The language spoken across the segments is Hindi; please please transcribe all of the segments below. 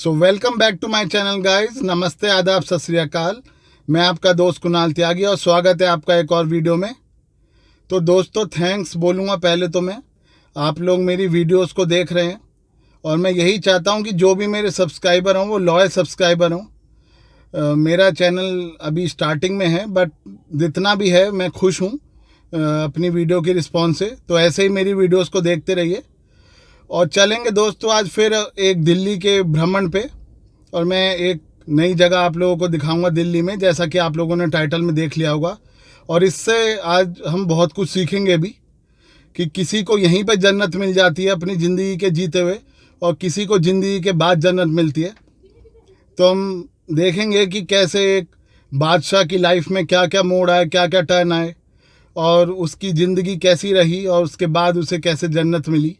So welcome back to my channel guys. Namaste, adaab, सत श्री अकाल। मैं आपका दोस्त कुणाल त्यागी और स्वागत है आपका एक और वीडियो में। तो दोस्तों, थैंक्स बोलूँगा पहले तो मैं, आप लोग मेरी वीडियोस को देख रहे हैं और मैं यही चाहता हूं कि जो भी मेरे सब्सक्राइबर हों वो लॉयल सब्सक्राइबर हों। मेरा चैनल अभी स्टार्टिंग में है, बट जितना भी है मैं खुश हूं अपनी वीडियो की रिस्पॉन्स से। तो ऐसे ही मेरी वीडियोस को देखते रहिए। और चलेंगे दोस्तों आज फिर एक दिल्ली के भ्रमण पे, और मैं एक नई जगह आप लोगों को दिखाऊंगा दिल्ली में, जैसा कि आप लोगों ने टाइटल में देख लिया होगा। और इससे आज हम बहुत कुछ सीखेंगे भी कि किसी को यहीं पर जन्नत मिल जाती है अपनी ज़िंदगी के जीते हुए, और किसी को ज़िंदगी के बाद जन्नत मिलती है। तो हम देखेंगे कि कैसे एक बादशाह की लाइफ में क्या क्या मोड़ आए, क्या क्या टर्न आए, और उसकी ज़िंदगी कैसी रही और उसके बाद उसे कैसे जन्नत मिली।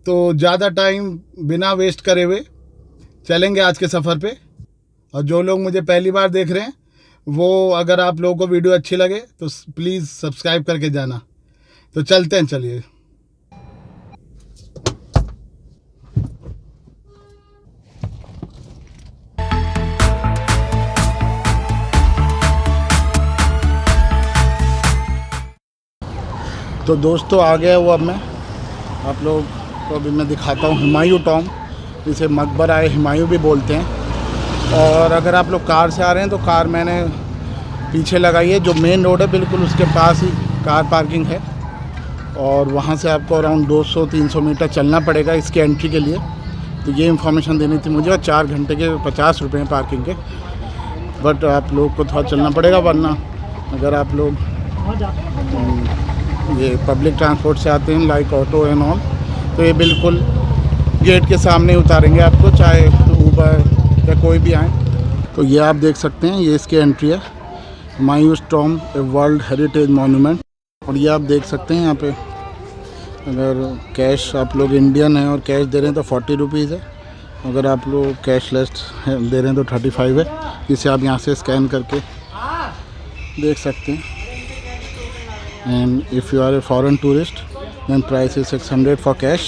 तो ज़्यादा टाइम बिना वेस्ट करे हुए चलेंगे आज के सफ़र पे। और जो लोग मुझे पहली बार देख रहे हैं वो, अगर आप लोगों को वीडियो अच्छी लगे तो प्लीज़ सब्सक्राइब करके जाना। तो चलते हैं, चलिए। तो दोस्तों आ गया वो, अब मैं आप लोग को अभी मैं दिखाता हूँ हुमायूं टॉम, जिसे मकबरा हुमायूं भी बोलते हैं। और अगर आप लोग कार से आ रहे हैं तो कार मैंने पीछे लगाई है, जो मेन रोड है बिल्कुल उसके पास ही कार पार्किंग है। और वहाँ से आपको अराउंड 200-300 मीटर चलना पड़ेगा इसके एंट्री के लिए। तो ये इन्फॉर्मेशन देनी थी मुझे। और 4 घंटे के 50 रुपये हैं पार्किंग के, बट आप लोग को थोड़ा चलना पड़ेगा, वरना अगर आप लोग ये पब्लिक ट्रांसपोर्ट से आते हैं लाइक ऑटो एंड ऑल, तो ये बिल्कुल गेट के सामने उतारेंगे आपको, चाहे ऊबर या कोई भी आए। तो ये आप देख सकते हैं, ये इसकी एंट्री है, Humayun Tom a world heritage monument. और ये आप देख सकते हैं यहाँ पे, अगर कैश आप लोग इंडियन हैं और कैश दे रहे हैं तो 40 रुपीज़ है। अगर आप लोग कैशलेस दे रहे हैं तो 35 है, जिसे आप यहाँ से स्कैन करके देख सकते हैं। And if you are a foreign tourist, then price is 600 for cash,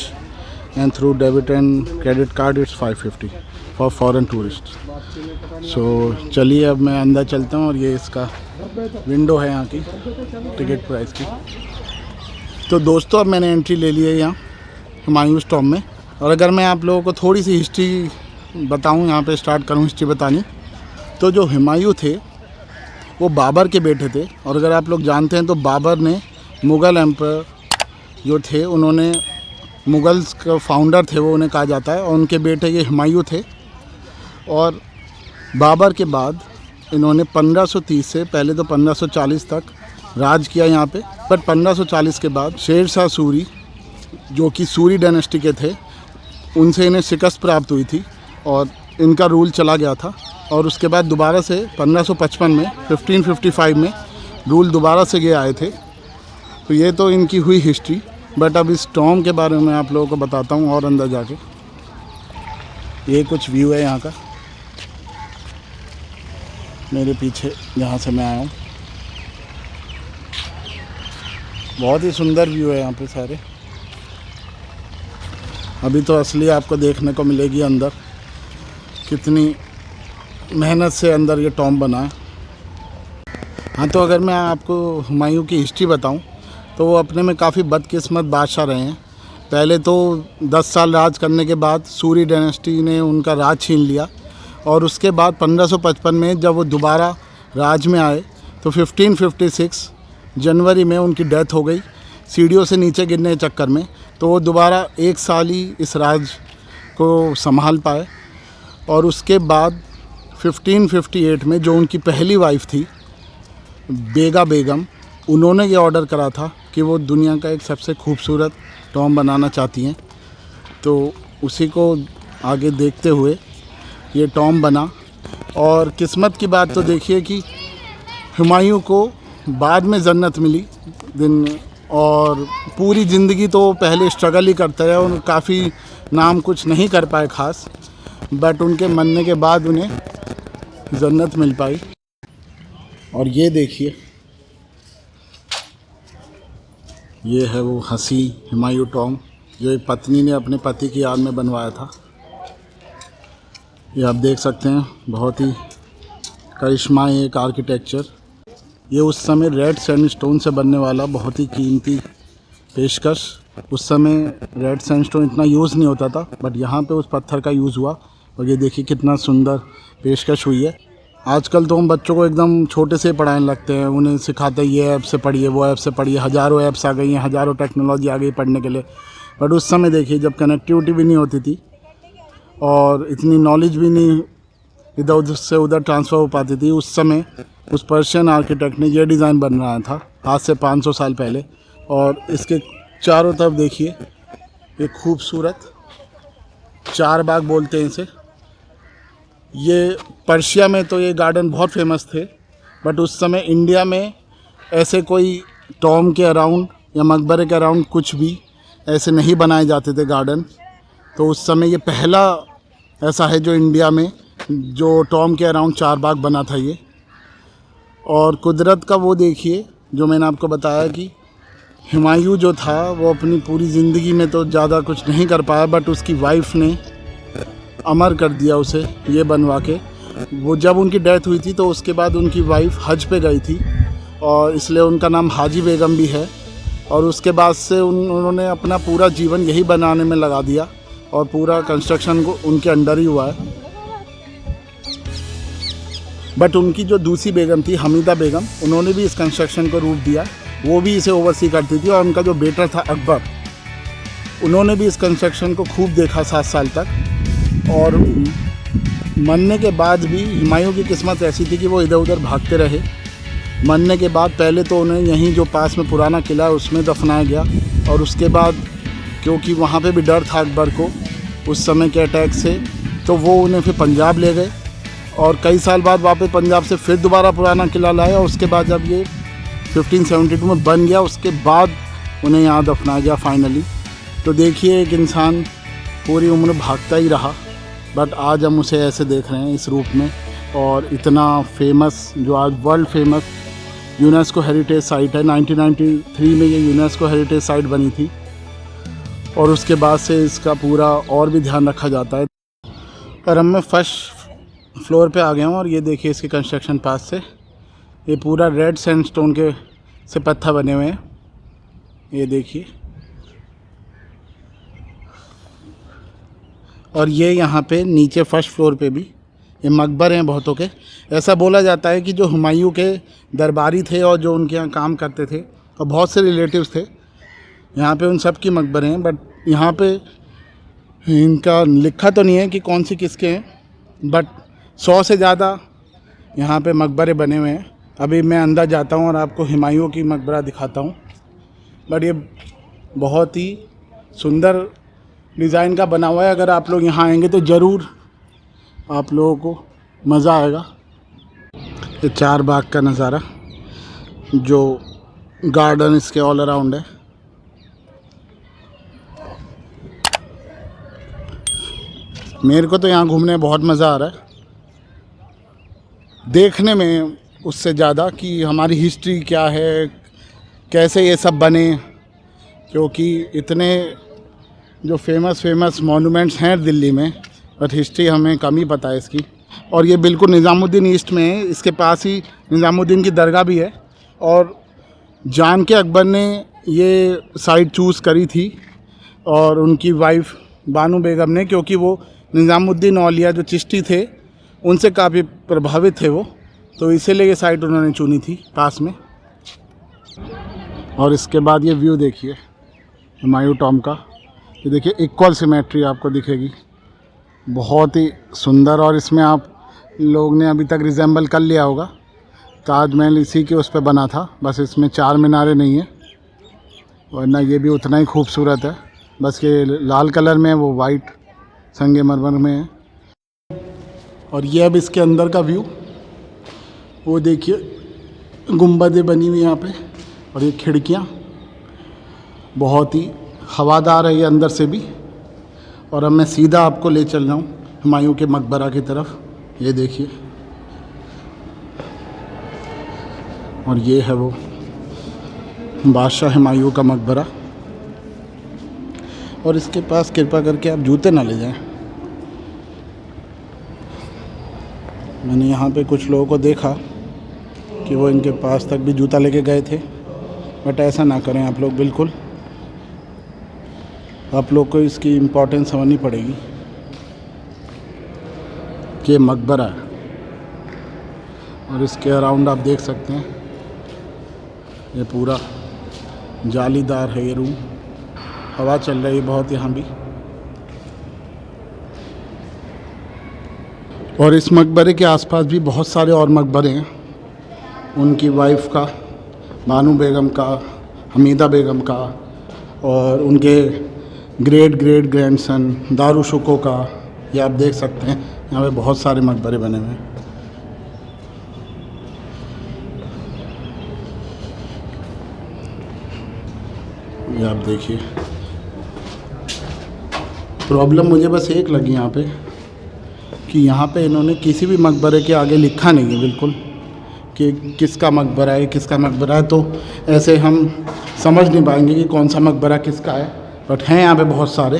and through debit and credit card it's 550 for foreign tourists. So चलिए अब मैं अंदर चलता हूँ, और ये इसका विंडो है यहाँ की टिकट प्राइस की। तो दोस्तों अब मैंने एंट्री ले ली है यहाँ हुमायूं टॉम में। और अगर मैं आप लोगों को थोड़ी सी हिस्ट्री बताऊँ, यहाँ पे स्टार्ट करूँ हिस्ट्री बतानी, तो जो हुमायूं थे वो बाबर के बेटे थे। और अगर आप लोग जानते हैं तो बाबर ने मुग़ल एम्पर जो थे, उन्होंने मुग़ल्स का फाउंडर थे वो, उन्हें कहा जाता है। और उनके बेटे ये हुमायूं थे। और बाबर के बाद इन्होंने 1530 से पहले तो 1540 तक राज किया यहाँ पे। पर 1540 के बाद शेर शाह सूरी, जो कि सूरी डायनेस्टी के थे, उनसे इन्हें शिकस्त प्राप्त हुई थी और इनका रूल चला गया था। और उसके बाद दोबारा से 1555 में 1555 में रूल दोबारा से ये आए थे। तो ये तो इनकी हुई हिस्ट्री। बट अब इस टॉम के बारे में आप लोगों को बताता हूँ और अंदर जाके। ये कुछ व्यू है यहाँ का, मेरे पीछे जहाँ से मैं आया हूँ, बहुत ही सुंदर व्यू है यहाँ पे सारे। अभी तो असली आपको देखने को मिलेगी अंदर, कितनी मेहनत से अंदर ये टॉम बना है। हाँ, तो अगर मैं आपको हुमायूं की हिस्ट्री बताऊं तो वो अपने में काफ़ी बदकिस्मत बादशाह रहे हैं। पहले तो 10 साल राज करने के बाद सूरी डायनेस्टी ने उनका राज छीन लिया। और उसके बाद 1555 में जब वो दोबारा राज में आए तो 1556 जनवरी में उनकी डेथ हो गई सीढ़ियों से नीचे गिरने के चक्कर में। तो वो दोबारा 1 साल ही इस राज को संभाल पाए। और उसके बाद 1558 में जो उनकी पहली वाइफ थी बेगा बेगम, उन्होंने ये ऑर्डर करा था कि वो दुनिया का एक सबसे खूबसूरत टॉम बनाना चाहती हैं। तो उसी को आगे देखते हुए ये टॉम बना। और किस्मत की बात तो देखिए कि हुमायूं को बाद में जन्नत मिली दिन, और पूरी ज़िंदगी तो पहले स्ट्रगल ही करते रहे और काफ़ी नाम कुछ नहीं कर पाए ख़ास। बट उनके मरने के बाद उन्हें जन्नत मिल पाई। और ये देखिए, ये है वो हंसी हुमायूं टॉम जो एक पत्नी ने अपने पति की याद में बनवाया था। ये आप देख सकते हैं, बहुत ही करिश्माई एक आर्किटेक्चर। ये उस समय रेड सैंडस्टोन से बनने वाला बहुत ही कीमती पेशकश। उस समय रेड सैंडस्टोन इतना यूज़ नहीं होता था, बट यहाँ पे उस पत्थर का यूज़ हुआ। और ये देखिए कितना सुंदर पेशकश हुई है। आजकल तो हम बच्चों को एकदम छोटे से पढ़ाने लगते हैं, उन्हें सिखाते हैं ये ऐप से पढ़िए, वो ऐप से पढ़िए। हज़ारों ऐप्स आ गई हैं, हज़ारों टेक्नोलॉजी आ गई पढ़ने के लिए। बट उस समय देखिए, जब कनेक्टिविटी भी नहीं होती थी और इतनी नॉलेज भी नहीं इधर उधर से उधर ट्रांसफ़र हो पाती थी, उस समय उस पर्शियन आर्किटेक्ट ने ये डिज़ाइन बनवाया था आज से 500 साल पहले। और इसके चारों तरफ देखिए एक खूबसूरत चार बाग बोलते हैं इसे। ये पर्शिया में तो ये गार्डन बहुत फेमस थे, बट उस समय इंडिया में ऐसे कोई टॉम के अराउंड या मकबरे के अराउंड कुछ भी ऐसे नहीं बनाए जाते थे गार्डन। तो उस समय ये पहला ऐसा है जो इंडिया में जो टॉम के अराउंड चार बाग बना था ये। और कुदरत का वो देखिए, जो मैंने आपको बताया कि हुमायूं जो था वो अपनी पूरी ज़िंदगी में तो ज़्यादा कुछ नहीं कर पाया, बट उसकी वाइफ ने अमर कर दिया उसे ये बनवा के। वो जब उनकी डेथ हुई थी तो उसके बाद उनकी वाइफ हज पे गई थी और इसलिए उनका नाम हाजी बेगम भी है। और उसके बाद से उन्होंने अपना पूरा जीवन यही बनाने में लगा दिया और पूरा कंस्ट्रक्शन को उनके अंडर ही हुआ है। बट उनकी जो दूसरी बेगम थी हमीदा बेगम, उन्होंने भी इस कंस्ट्रक्शन को रूप दिया। वो भी इसे ओवरसी करती थी। और उनका जो बेटा था अकबर, उन्होंने भी इस कंस्ट्रक्शन को खूब देखा 7 साल तक। और मरने के बाद भी हुमायूं की किस्मत ऐसी थी कि वो इधर उधर भागते रहे। मरने के बाद पहले तो उन्हें यहीं जो पास में पुराना किला है उसमें दफनाया गया, और उसके बाद क्योंकि वहाँ पे भी डर था अकबर को उस समय के अटैक से, तो वो उन्हें फिर पंजाब ले गए। और कई साल बाद वापस पंजाब से फिर दोबारा पुराना किला लाया। और उसके बाद जब ये 1572 में बन गया, उसके बाद उन्हें यहाँ दफनाया गया फाइनली। तो देखिए, एक इंसान पूरी उम्र भागता ही रहा, बट आज हम उसे ऐसे देख रहे हैं इस रूप में। और इतना फेमस, जो आज world famous UNESCO heritage site है। 1993 में ये यूनेस्को हेरिटेज साइट बनी थी और उसके बाद से इसका पूरा और भी ध्यान रखा जाता है। और अब मैं फर्स्ट फ्लोर पे आ गया हूँ और ये देखिए इसके कंस्ट्रक्शन पास से ये पूरा रेड सैंडस्टोन के से पत्थर बने हुए हैं। ये देखिए, और ये यहाँ पे नीचे फर्स्ट फ्लोर पे भी ये मकबरे हैं बहुतों के। ऐसा बोला जाता है कि जो हुमायूं के दरबारी थे और जो उनके यहाँ काम करते थे और बहुत से रिलेटिव्स थे यहाँ पे, उन सब की मकबरे हैं। बट यहाँ पे इनका लिखा तो नहीं है कि कौन सी किसके हैं, बट 100 से ज़्यादा यहाँ पे मकबरे बने हुए हैं। अभी मैं अंदर जाता हूँ और आपको हुमायूं की मकबरा दिखाता हूँ। बट ये बहुत ही सुंदर डिज़ाइन का बना हुआ है। अगर आप लोग यहाँ आएंगे तो ज़रूर आप लोगों को मज़ा आएगा। ये चार बाग का नज़ारा, जो गार्डन इसके ऑल अराउंड है। मेरे को तो यहाँ घूमने में बहुत मज़ा आ रहा है, देखने में उससे ज़्यादा कि हमारी हिस्ट्री क्या है, कैसे ये सब बने। क्योंकि इतने जो फेमस मॉन्यूमेंट्स हैं दिल्ली में, बट हिस्ट्री हमें कम ही पता है इसकी। और ये बिल्कुल निज़ामुद्दीन ईस्ट में है, इसके पास ही निज़ामुद्दीन की दरगाह भी है। और जान के अकबर ने ये साइट चूज़ करी थी और उनकी वाइफ बानो बेगम ने, क्योंकि वो निज़ामुद्दीन औलिया जो चिश्ती थे उनसे काफ़ी प्रभावित थे वो, तो इसीलिए ये साइट उन्होंने चुनी थी पास में। और इसके बाद ये व्यू देखिए हुमायूं टॉम का। ये देखिए इक्वल सिमेट्री आपको दिखेगी, बहुत ही सुंदर। और इसमें आप लोग ने अभी तक रिजेंबल कर लिया होगा, ताजमहल इसी के उस पर बना था, बस इसमें 4 मीनारें नहीं हैं, वरना ये भी उतना ही खूबसूरत है। बस ये लाल कलर में है, वो वाइट संगमरमर में है। और ये अब इसके अंदर का व्यू, वो देखिए गुंबदें बनी हुई यहाँ पे, और ये खिड़कियाँ बहुत ही हवादार है ये अंदर से भी। और अब मैं सीधा आपको ले चल रहा हूँ हुमायूं के मकबरा की तरफ। ये देखिए, और ये है वो बादशाह हुमायूं का मकबरा। और इसके पास कृपा करके आप जूते ना ले जाएं। मैंने यहाँ पे कुछ लोगों को देखा कि वो इनके पास तक भी जूता लेके गए थे, बट ऐसा ना करें आप लोग। बिल्कुल आप लोग को इसकी इम्पोर्टेंस समझनी पड़ेगी कि ये मकबरा है और इसके अराउंड आप देख सकते हैं ये पूरा जालीदार है ये रूम। हवा चल रही है बहुत यहाँ भी। और इस मकबरे के आसपास भी बहुत सारे और मकबरे हैं, उनकी वाइफ का, बानू बेगम का, हमीदा बेगम का, और उनके ग्रेट ग्रेट ग्रैंडसन दारुशुको का। ये आप देख सकते हैं यहाँ पे बहुत सारे मकबरे बने हुए हैं। ये आप देखिए। प्रॉब्लम मुझे बस एक लगी यहाँ पे कि यहाँ पे इन्होंने किसी भी मकबरे के आगे लिखा नहीं है बिल्कुल कि किसका मकबरा है, किसका मकबरा है। तो ऐसे हम समझ नहीं पाएंगे कि कौन सा मकबरा किसका है, बट हैं यहाँ पे बहुत सारे।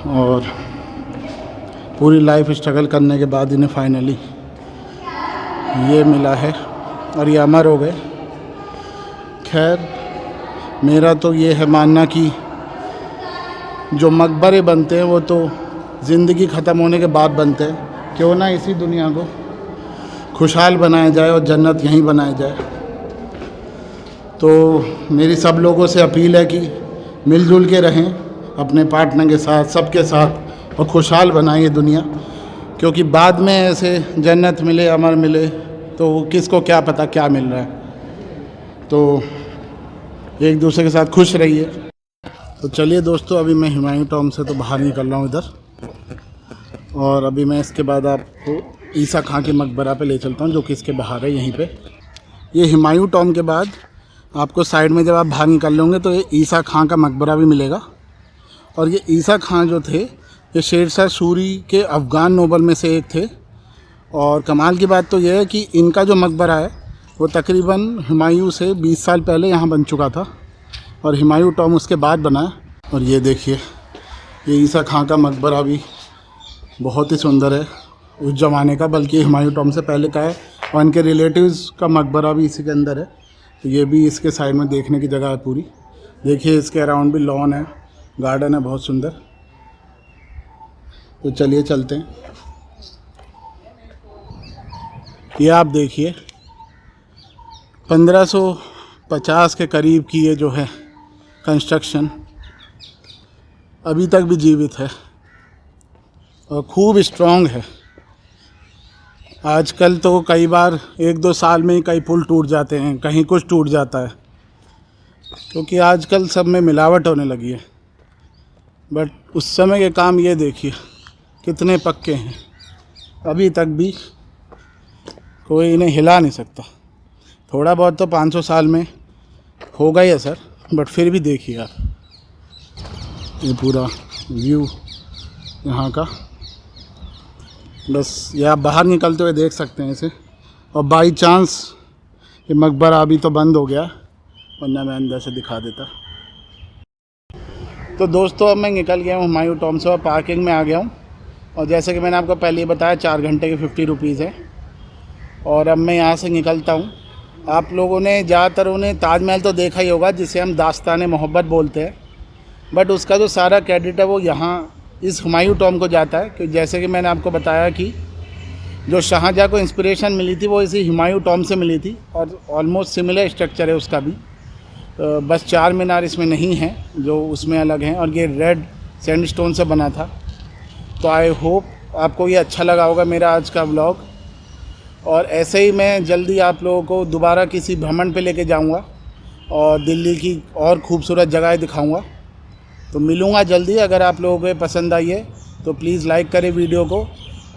और पूरी लाइफ स्ट्रगल करने के बाद इन्हें फाइनली ये मिला है और ये अमर हो गए। खैर मेरा तो ये है मानना कि जो मकबरे बनते हैं वो तो ज़िंदगी ख़त्म होने के बाद बनते हैं। क्यों ना इसी दुनिया को खुशहाल बनाया जाए और जन्नत यहीं बनाया जाए। तो मेरी सब लोगों से अपील है कि मिलजुल के रहें अपने पार्टनर के साथ, सबके साथ, और खुशहाल बनाएं ये दुनिया। क्योंकि बाद में ऐसे जन्नत मिले, अमर मिले, तो किसको क्या पता क्या मिल रहा है। तो एक दूसरे के साथ खुश रहिए। तो चलिए दोस्तों, अभी मैं हुमायूं टॉम से तो बाहर निकल रहा हूँ इधर, और अभी मैं इसके बाद आपको ईसा खां के मकबरा पे ले चलता हूँ जो कि इसके बाहर है यहीं पे। ये हुमायूं टॉम के बाद आपको साइड में जब आप बाहर निकल लोगे तो ये ईसा खां का मकबरा भी मिलेगा। और ये ईसा खां जो थे ये शेरशाह सूरी के अफ़गान नोबल में से एक थे। और कमाल की बात तो ये है कि इनका जो मकबरा है वो तकरीबन हुमायूं से 20 साल पहले यहाँ बन चुका था और हुमायूं टॉम उसके बाद बना है। और ये देखिए, ये ईसा खां का मकबरा भी बहुत ही सुंदर है उस ज़माने का, बल्कि हुमायूं टॉम से पहले का है। और इनके रिलेटिव्स का मकबरा भी इसी के अंदर है। तो ये भी इसके साइड में देखने की जगह है पूरी। देखिए इसके अराउंड भी लॉन है, गार्डन है बहुत सुंदर। तो चलिए चलते हैं। ये आप देखिए 1550 के करीब की ये जो है कंस्ट्रक्शन अभी तक भी जीवित है और खूब स्ट्रॉन्ग है। आजकल तो कई बार 1-2 साल में ही कई पुल टूट जाते हैं, कहीं कुछ टूट जाता है, क्योंकि आजकल सब में मिलावट होने लगी है। बट उस समय के काम ये देखिए कितने पक्के हैं, अभी तक भी कोई इन्हें हिला नहीं सकता। थोड़ा बहुत तो 500 साल में होगा ही असर, बट फिर भी देखिए यार ये पूरा व्यू यहाँ का। बस ये आप बाहर निकलते हुए देख सकते हैं इसे। और बाई चांस ये मकबरा अभी तो बंद हो गया, वरना मैं अंदर से दिखा देता। तो दोस्तों अब मैं निकल गया हूँ हुमायूं टॉम से और पार्किंग में आ गया हूँ। और जैसे कि मैंने आपको पहले ही बताया 4 घंटे के 50 रुपीज़ है। और अब मैं यहाँ से निकलता हूँ। आप लोगों ने ज़्यादातर उन्हें ताजमहल तो देखा ही होगा जिसे हम दास्तान मोहब्बत बोलते हैं, बट उसका जो सारा क्रेडिट है वो यहाँ इस हुमायूं टॉम को जाता है। कि जैसे कि मैंने आपको बताया कि जो शाहजहाँ को इंस्पिरेशन मिली थी वो इसी हुमायूं टॉम से मिली थी और ऑलमोस्ट सिमिलर स्ट्रक्चर है उसका भी। बस 4 मीनार इसमें नहीं हैं जो उसमें अलग हैं, और ये रेड सैंडस्टोन से बना था। तो आई होप आपको ये अच्छा लगा होगा मेरा आज का व्लॉग। और ऐसे ही मैं जल्दी आप लोगों को दोबारा किसी भ्रमण पे लेके जाऊंगा और दिल्ली की और खूबसूरत जगहें दिखाऊंगा। तो मिलूँगा जल्दी। अगर आप लोगों को पसंद आई है तो प्लीज़ लाइक करें वीडियो को।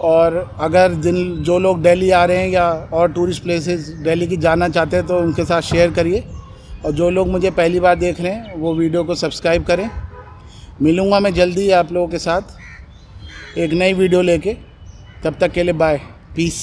और अगर जो लोग दिल्ली आ रहे हैं या और टूरिस्ट प्लेसेस दिल्ली की जाना चाहते हैं तो उनके साथ शेयर करिए। और जो लोग मुझे पहली बार देख रहे हैं वो वीडियो को सब्सक्राइब करें। मिलूँगा मैं जल्दी आप लोगों के साथ एक नई वीडियो लेके। तब तक के लिए बाय, पीस।